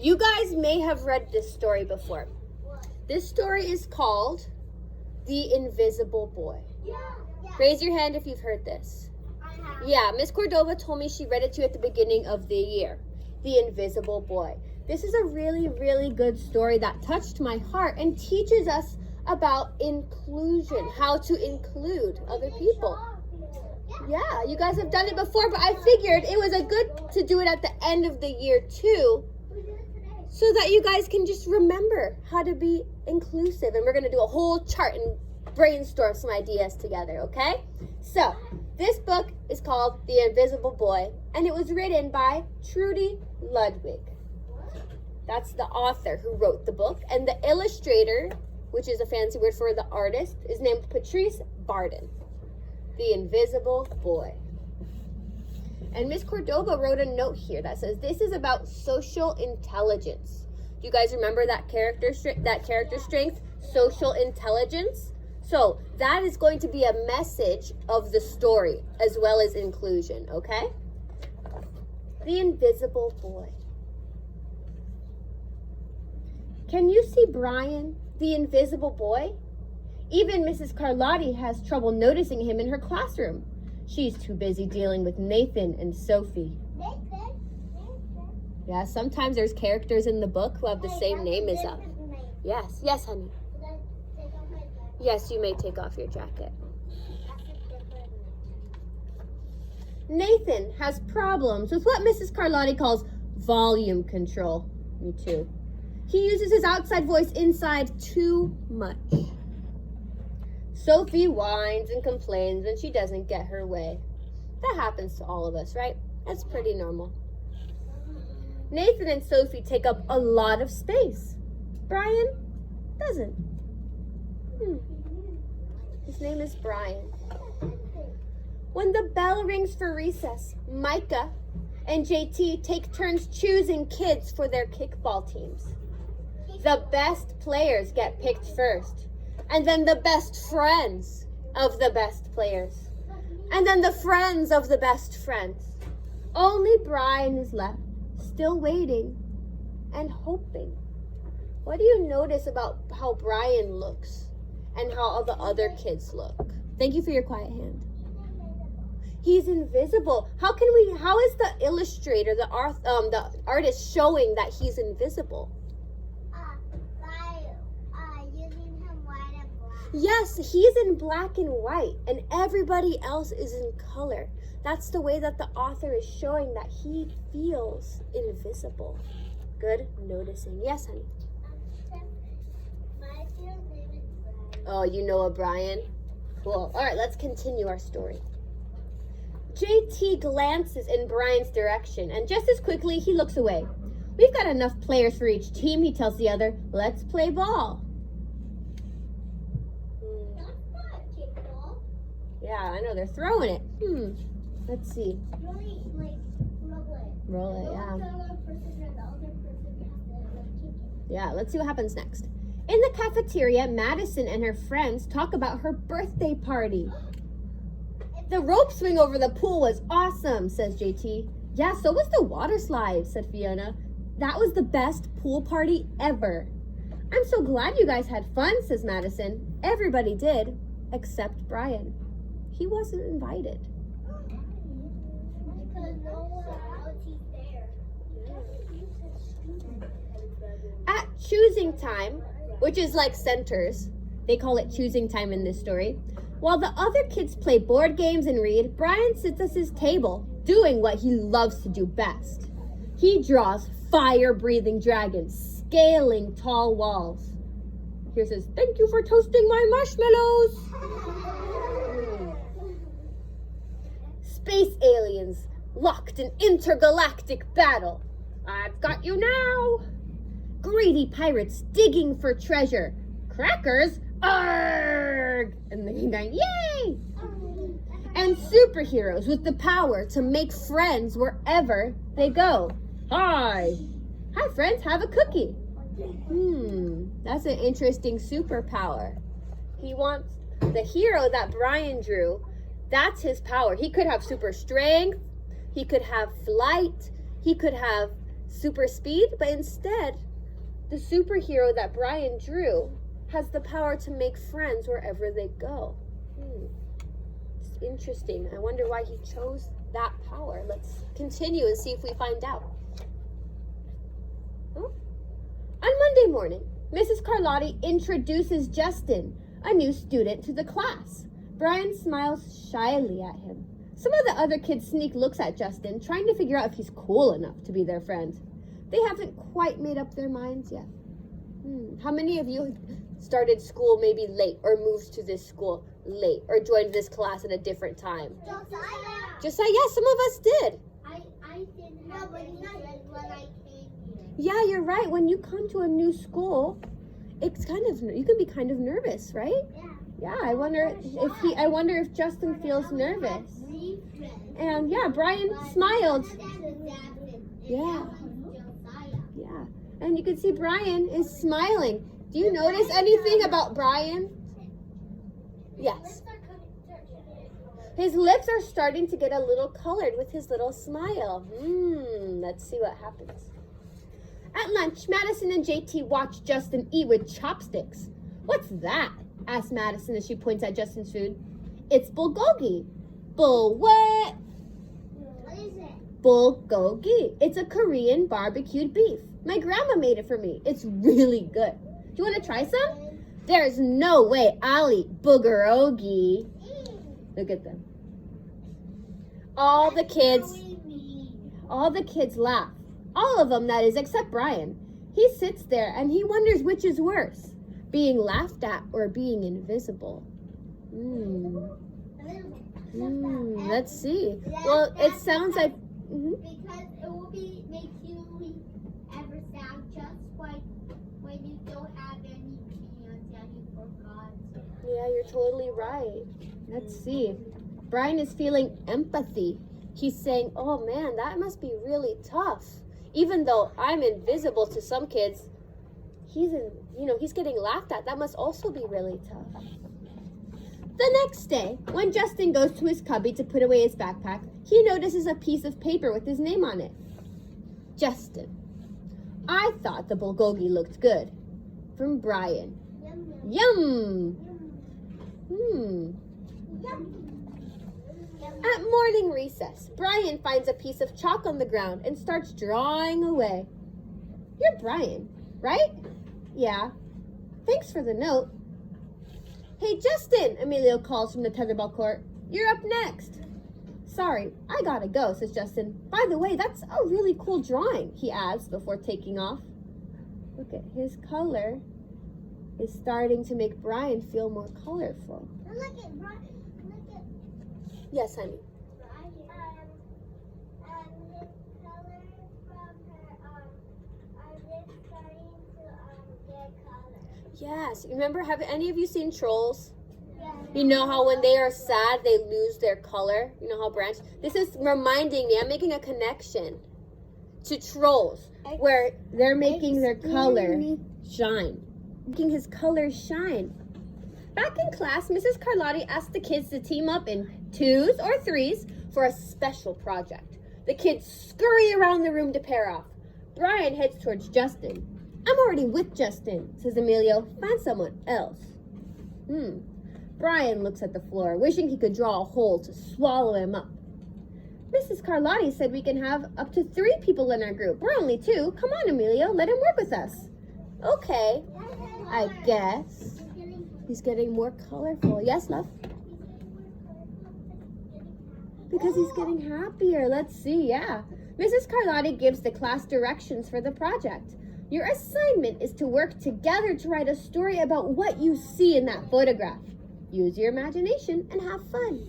You guys may have read this story before. This story is called The Invisible Boy. Raise your hand if you've heard this. Yeah, Miss Cordova told me she read it to you at the beginning of the year. The Invisible Boy. This is a really, really good story that touched my heart and teaches us about inclusion, how to include other people. Yeah, you guys have done it before, but I figured it was a good to do it at the end of the year too, so that you guys can just remember how to be inclusive. And we're going to do a whole chart and brainstorm some ideas together, okay? So, this book is called The Invisible Boy, and it was written by Trudy Ludwig. That's the author who wrote the book, and the illustrator, which is a fancy word for the artist, is named Patrice Barden. The Invisible Boy. And Miss Cordova wrote a note here that says this is about social intelligence. Do you guys remember that character strength, social intelligence? So that is going to be a message of the story as well as inclusion, okay? The Invisible Boy. Can you see Brian, the invisible boy? Even Mrs. Carlotti has trouble noticing him in her classroom. She's too busy dealing with Nathan and Sophie. Nathan? Yeah, sometimes there's characters in the book who have the same name as us. Yes, honey. Yes, you may take off your jacket. Nathan has problems with what Mrs. Carlotti calls volume control. Me too. He uses his outside voice inside too much. Sophie whines and complains when she doesn't get her way. That happens to all of us, right? That's pretty normal. Nathan and Sophie take up a lot of space. Brian doesn't. His name is Brian. When the bell rings for recess, Micah and JT take turns choosing kids for their kickball teams. The best players get picked first, and then the best friends of the best players, and then the friends of the best friends. Only Brian is left, still waiting and hoping. What do you notice about how Brian looks and how all the other kids look? Thank you for your quiet hand. He's invisible. How is the illustrator, the artist showing that he's invisible? Using him white and black. Yes, he's in black and white, and everybody else is in color. That's the way that the author is showing that he feels invisible. Good noticing. Yes, honey. My name is Brian. Oh, you know a Brian? Cool. All right, let's continue our story. JT glances in Brian's direction, and just as quickly, he looks away. We've got enough players for each team, he tells the other. Let's play ball. That's not a kickball. Yeah, I know, they're throwing it. Let's see. Really, roll it. Roll it, The yeah. other person and the other person has to kick it. Yeah, let's see what happens next. In the cafeteria, Madison and her friends talk about her birthday party. The rope swing over the pool was awesome, says JT. Yeah, so was the water slide, said Fiona. That was the best pool party ever. I'm so glad you guys had fun, says Madison. Everybody did, except Brian. He wasn't invited. Because no one else is there. At choosing time, which is like centers, they call it choosing time in this story, while the other kids play board games and read, Brian sits at his table, doing what he loves to do best. He draws fire-breathing dragons, scaling tall walls. Here says, "Thank you for toasting my marshmallows." Space aliens locked in intergalactic battle. I've got you now. Greedy pirates digging for treasure. Crackers, arg! And then yay! And superheroes with the power to make friends wherever they go. Hi friends, have a cookie. That's an interesting superpower. He wants the hero that Brian drew. That's his power. He could have super strength. He could have flight. He could have super speed, but instead, the superhero that Brian drew has the power to make friends wherever they go. It's interesting. I wonder why he chose that power. Let's continue and see if we find out. Oh. On Monday morning, Mrs. Carlotti introduces Justin, a new student, to the class. Brian smiles shyly at him. Some of the other kids sneak looks at Justin, trying to figure out if he's cool enough to be their friend. They haven't quite made up their minds yet. How many of you started school maybe late, or moved to this school late, or joined this class at a different time? Josiah, yeah, some of us did. I didn't have any friends when I came here. Yeah, you're right. When you come to a new school, it's you can be kind of nervous, right? Yeah. Yeah, I wonder if Justin feels nervous. And yeah, Brian smiled. Yeah. Yeah. And you can see Brian is smiling. Do you notice anything about Brian? Yes. His lips are starting to get a little colored with his little smile. Let's see what happens. At lunch, Madison and JT watch Justin eat with chopsticks. What's that? Asked Madison as she points at Justin's food. It's bulgogi. What? What is it? Bulgogi. It's a Korean barbecued beef. My grandma made it for me. It's really good. Do you want to try some? There's no way I'll eat boogerogi. Look at them. All the kids laugh. All of them, that is, except Brian. He sits there and he wonders which is worse, being laughed at or being invisible. Let's see. Well, it sounds like... Because it will make you ever sound just like when you don't have any peanuts and you forgot. Yeah, you're totally right. Let's see. Brian is feeling empathy. He's saying, oh man, that must be really tough. Even though I'm invisible to some kids, he's getting laughed at. That must also be really tough. The next day, when Justin goes to his cubby to put away his backpack, he notices a piece of paper with his name on it. Justin. I thought the bulgogi looked good. From Brian. Yum! At morning recess, Brian finds a piece of chalk on the ground and starts drawing away. You're Brian, right? Yeah. Thanks for the note. Hey, Justin, Emilio calls from the tetherball court. You're up next. Sorry, I gotta go, says Justin. By the way, that's a really cool drawing, he adds before taking off. Look at his color is starting to make Brian feel more colorful. Look at Brian. Yes, honey. His colors from her are just starting to get color. Yes. Remember, have any of you seen Trolls? Yeah. You know how when they are sad, they lose their color? You know how branch? This is reminding me, I'm making a connection to Trolls, where they're making their color shine. Making his color shine. Back in class, Mrs. Carlotti asked the kids to team up in 2s or 3s for a special project. The kids scurry around the room to pair off. Brian heads towards Justin. I'm already with Justin, says Emilio. Find someone else. Brian looks at the floor, wishing he could draw a hole to swallow him up. Mrs. Carlotti said we can have up to 3 people in our group. We're only 2. Come on, Emilio, let him work with us. Okay, I guess. He's getting more colorful. Yes, love? Because he's getting happier. Let's see, yeah. Mrs. Carlotti gives the class directions for the project. Your assignment is to work together to write a story about what you see in that photograph. Use your imagination and have fun.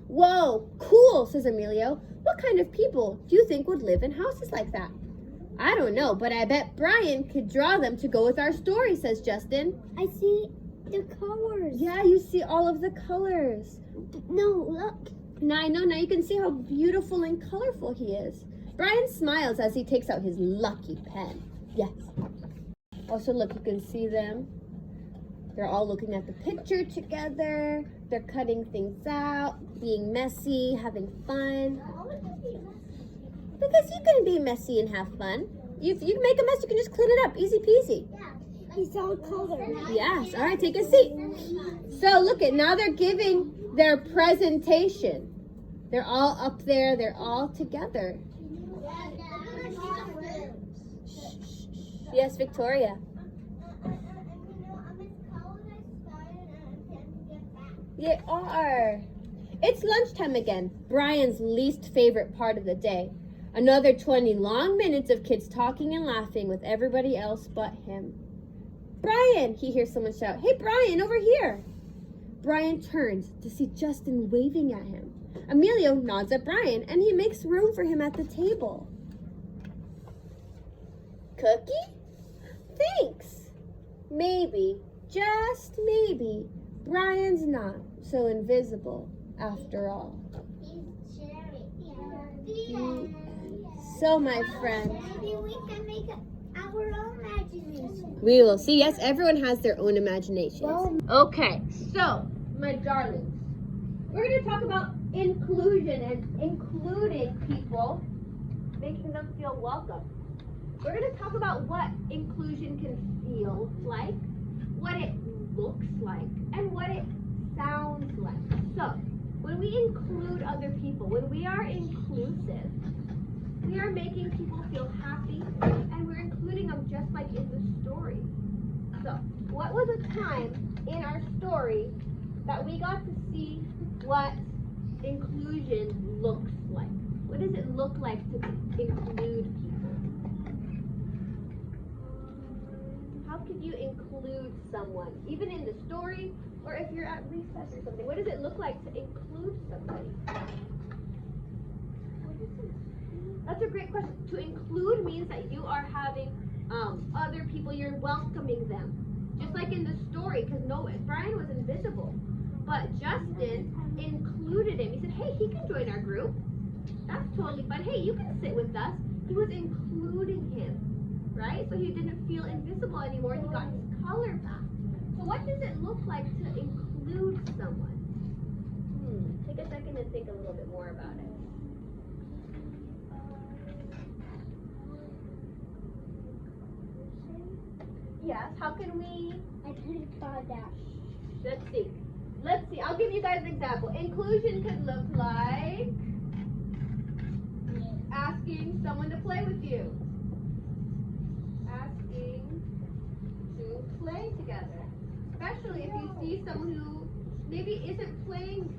Whoa, cool, says Emilio. What kind of people do you think would live in houses like that? I don't know, but I bet Brian could draw them to go with our story, says Justin. I see the colors. Yeah, you see all of the colors. No, look. Now I know, now you can see how beautiful and colorful he is. Brian smiles as he takes out his lucky pen. Yes. Also, look, you can see them. They're all looking at the picture together. They're cutting things out, being messy, having fun. Because you can be messy and have fun. If you make a mess, you can just clean it up. Easy peasy. He's all colored. Yes. All right, take a seat. So look at now they're giving their presentation. They're all up there. They're all together. Yes, Victoria. They are. It's lunchtime again. Brian's least favorite part of the day. Another 20 long minutes of kids talking and laughing with everybody else but him. Brian, he hears someone shout. Hey, Brian, over here. Brian turns to see Justin waving at him. Emilio nods at Brian and he makes room for him at the table. Cookie? Thanks. Maybe, just maybe, Brian's not so invisible after all. So, my friend, Maybe we can make our own imagination. we will see. Yes, everyone has their own imaginations. Okay, so, my darlings, we're going to talk about inclusion and including people, making them feel welcome. We're going to talk about what inclusion can feel like, what it looks like, and what it sounds like. So, when we include other people, when we are inclusive, we are making people feel happy, and we're including them just like in the story. So, what was a time in our story that we got to see what inclusion looks like? What does it look like to include people? How could you include someone, even in the story, or if you're at recess or something? What does it look like to include somebody? That's a great question. To include means that you are having other people, you're welcoming them. Just like in the story, because Brian was invisible, but Justin included him. He said, hey, he can join our group. That's totally fine. Hey, you can sit with us. He was including him, right? So he didn't feel invisible anymore. He got his color back. So what does it look like to include someone? Take a second and think a little bit more about it. Yes, how can we? I couldn't find out. Let's see. I'll give you guys an example. Inclusion could look like asking someone to play with you. Asking to play together. Especially if you see someone who maybe isn't playing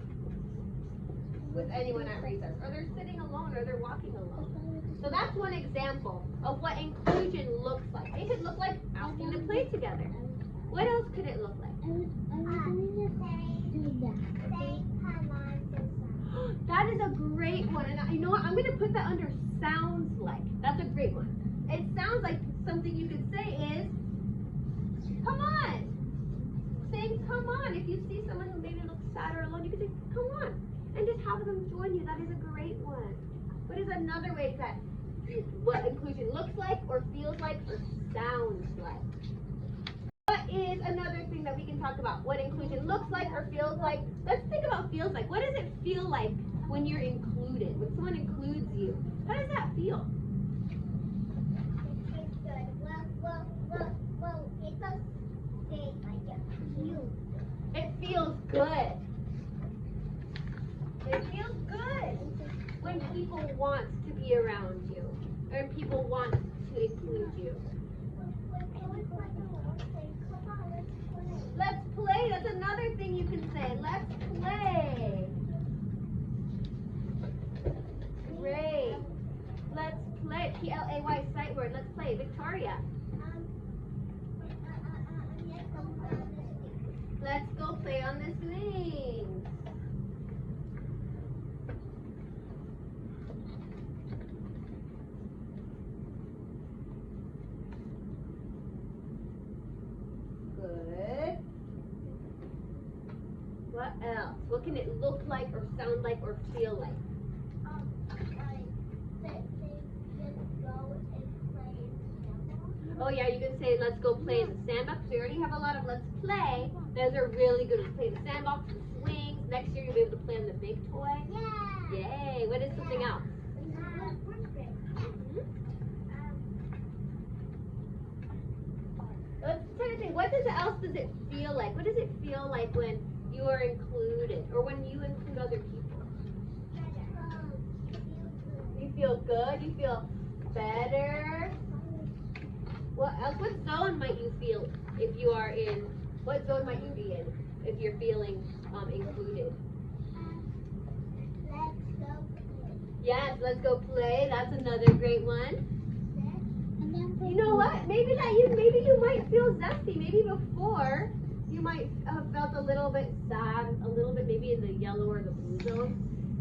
with anyone at recess, or they're sitting alone, or they're walking alone. So that's one example of what inclusion looks like. It could look like asking to play together. What else could it look like? That is a great one. And you know what? I'm going to put that under sounds like. That's a great one. It sounds like something you could say is, come on. Saying come on. If you see someone who maybe looks sad or alone, you could say, come on. And just have them join you. That is a great one. What is another way that what inclusion looks like or feels like or sounds like? What is another thing that we can talk about? What inclusion looks like or feels like? Let's think about feels like. What does it feel like when you're included? When someone includes you? How does that feel? It's good. Well, it's a thing like you. It feels good. It feels good when people want to be around you or people want to include you. Let's play. That's another thing you can say. Let's play. Great. Let's play. P-L-A-Y, sight word. Let's play. Victoria. Let's go play on the swings. Good. What else? What can it look like or sound like or feel like? Oh yeah, you can say let's go play in the sandbox. We already have a lot of let's play. Those are really good. We play in the sandbox, the swings. Next year you'll be able to play on the big toy. Yeah. Yay! What is something else? let's try to think. What else does it feel like? What does it feel like when you are included, or when you include other people? You feel good. You feel better. What else? What zone might you feel if you are in? What zone might you be in if you're feeling included? Let's go play. Yes, let's go play. That's another great one. You know what? Maybe you might feel zesty. Maybe before you might have felt a little bit sad, a little bit maybe in the yellow or the blue zone.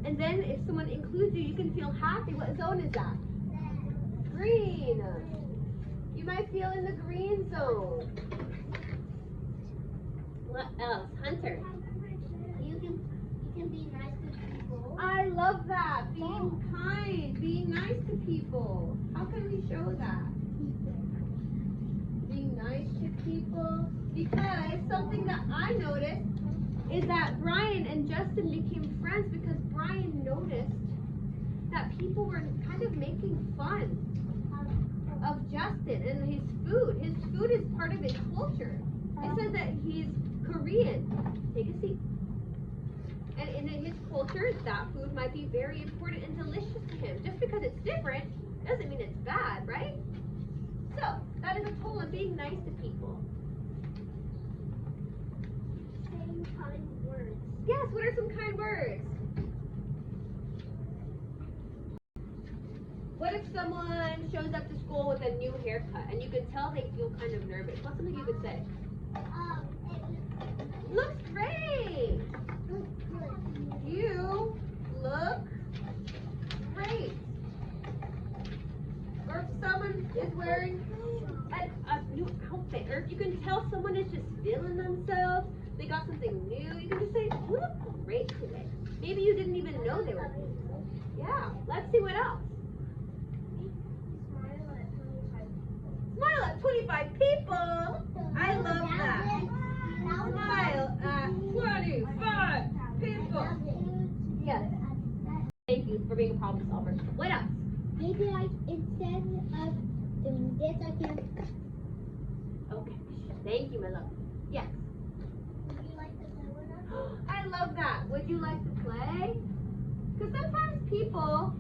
And then if someone includes you, you can feel happy. What zone is that? Green. You might feel in the green zone. What else? Hunter. You can be nice to people. I love that. Being kind, being nice to people. How can we show that? Being nice to people. Because something that I noticed is that Brian and Justin became friends because Brian noticed that people were kind of making fun of Justin and his food. His food is part of his culture. It says that he's Korean. Take a seat. And in his culture, that food might be very important and delicious to him. Just because it's different doesn't mean it's bad, right? So, that is a tool of being nice to people. Saying kind words. Yes, what are some kind words? What if someone shows up to school with a new haircut and you can tell they feel kind of nervous? What's something you could say? Looks great! You look great. Or if someone is wearing a new outfit, or if you can tell someone is just feeling themselves, they got something new, you can just say, you look great today. Maybe you didn't even know they were beautiful. Yeah, let's see what else. Smile at 25 people. I love that. Smile at 25 people. Yes. Thank you for being a problem solver. What else? Maybe instead of doing this, I can. Okay. Thank you, my love. Yes. Would you like to play with us? I love that. Would you like to play? Because sometimes people,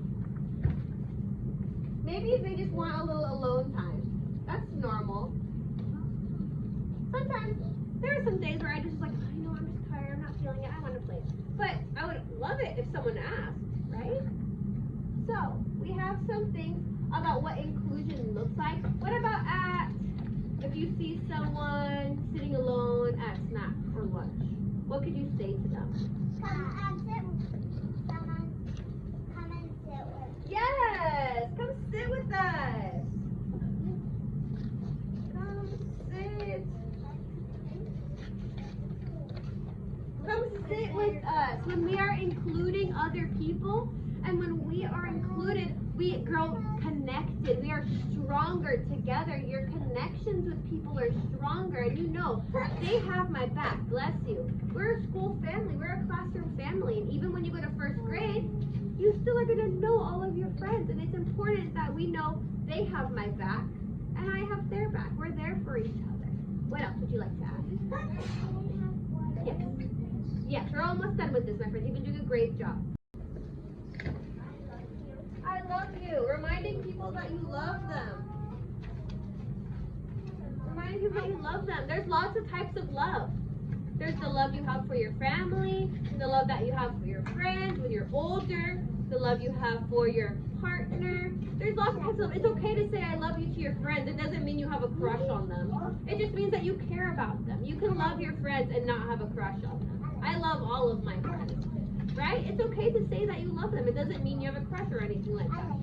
maybe they just want a little alone time. That's normal. Sometimes there are some days where I just like, I know I'm just tired, I'm not feeling it, I want to play. But I would love it if someone asked, right? So, we have some things about what inclusion looks like. What about if you see someone sitting alone at snack or lunch? What could you say to them? Come and sit with. Yes! Come sit with us! Come sit. Come sit with us. When we are including other people, and when we are included, we grow connected. We are stronger together. Your connections with people are stronger, and you know, they have my back. Bless you. We're a school family. We're a classroom family, and even when you go to first grade, you still are going to know all of your friends, and it's important that we know they have my back, and I have their back. We're there for each other. What else would you like to add? Yes. Yes, we're almost done with this, my friends. You've been doing a great job. I love you. Reminding people that you love them. Reminding people that you love them. There's lots of types of love. There's the love you have for your family, the love that you have for your friends when you're older, the love you have for your partner. There's lots of types of love. It's okay to say I love you to your friends. It doesn't mean you have a crush on them. It just means that you care about them. You can love your friends and not have a crush on them. I love all of my friends. Right? It's okay to say that you love them. It doesn't mean you have a crush or anything like that.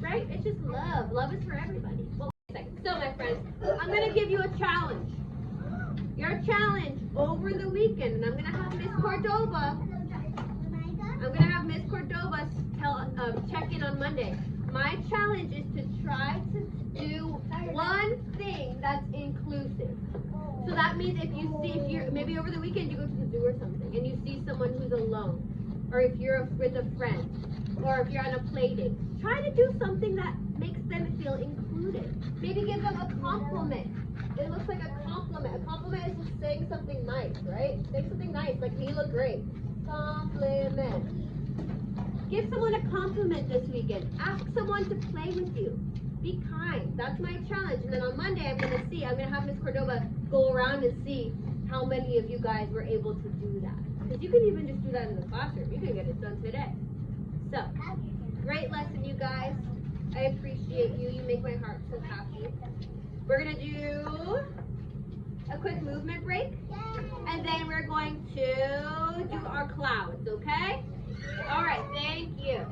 Right? It's just love. Love is for everybody. Well, wait a second. So, my friends, I'm going to give you a challenge. Your challenge over the weekend, and I'm going to have Miss Cordova. I'm going to have Miss Cordova check in on Monday. My challenge is to try to do one thing that's inclusive. So that means if you're maybe over the weekend you go to the zoo or something and you see someone who's alone, or if you're with a friend, or if you're on a play date, try to do something that makes them feel included. Maybe give them a compliment. It looks looks like a compliment. A compliment is just saying something nice, right? Say something nice, like you look great. Compliment. Give someone a compliment this weekend. Ask someone to play with you. Be kind. That's my challenge. And then on Monday, I'm going to have Miss Cordova go around and see how many of you guys were able to do that. Because you can even just do that in the classroom. You can get it done today. So, great lesson, you guys. I appreciate you. You make my heart so happy. We're going to do a quick movement break. And then we're going to do our clouds, okay? All right, thank you.